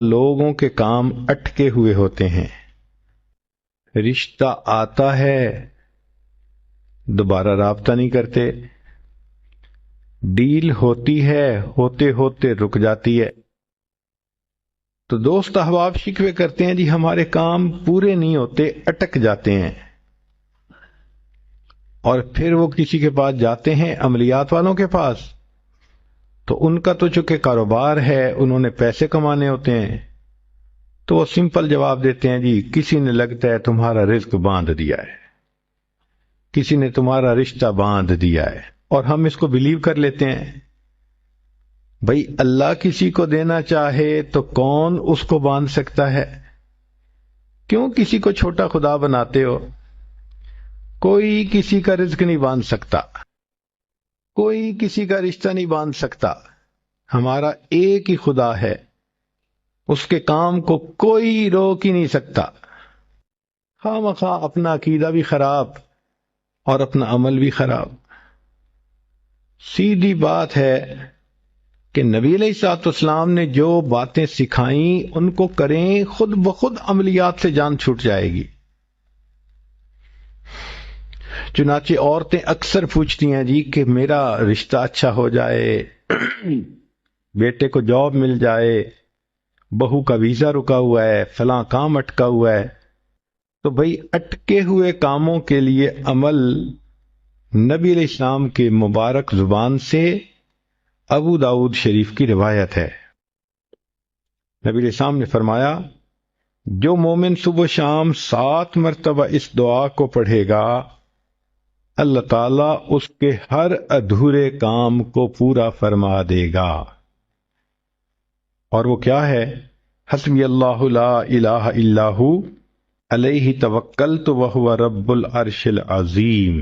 لوگوں کے کام اٹکے ہوئے ہوتے ہیں، رشتہ آتا ہے دوبارہ رابطہ نہیں کرتے، ڈیل ہوتی ہے ہوتے ہوتے رک جاتی ہے، تو دوست احباب شکوے کرتے ہیں جی ہمارے کام پورے نہیں ہوتے، اٹک جاتے ہیں، اور پھر وہ کسی کے پاس جاتے ہیں، عملیات والوں کے پاس، تو ان کا تو چونکہ کاروبار ہے، انہوں نے پیسے کمانے ہوتے ہیں، تو وہ سمپل جواب دیتے ہیں جی کسی نے لگتا ہے تمہارا رزق باندھ دیا ہے، کسی نے تمہارا رشتہ باندھ دیا ہے، اور ہم اس کو بلیو کر لیتے ہیں۔ بھئی اللہ کسی کو دینا چاہے تو کون اس کو باندھ سکتا ہے؟ کیوں کسی کو چھوٹا خدا بناتے ہو؟ کوئی کسی کا رزق نہیں باندھ سکتا، کوئی کسی کا رشتہ نہیں باندھ سکتا، ہمارا ایک ہی خدا ہے، اس کے کام کو کوئی روک ہی نہیں سکتا۔ خواہ مخواہ اپنا عقیدہ بھی خراب اور اپنا عمل بھی خراب۔ سیدھی بات ہے کہ نبی علیہ الصلوۃ والسلام نے جو باتیں سکھائیں ان کو کریں، خود بخود عملیات سے جان چھوٹ جائے گی۔ چنانچہ عورتیں اکثر پوچھتی ہیں جی کہ میرا رشتہ اچھا ہو جائے، بیٹے کو جاب مل جائے، بہو کا ویزا رکا ہوا ہے، فلاں کام اٹکا ہوا ہے۔ تو بھئی اٹکے ہوئے کاموں کے لیے عمل نبی علیہ السلام کے مبارک زبان سے ابو داؤد شریف کی روایت ہے۔ نبی علیہ السلام نے فرمایا جو مومن صبح و شام 7 مرتبہ اس دعا کو پڑھے گا، اللہ تعالیٰ اس کے ہر ادھورے کام کو پورا فرما دے گا۔ اور وہ کیا ہے؟ حسبی اللہ لا الہ الا ہو علیہ توکلت وہو رب العرش العظیم۔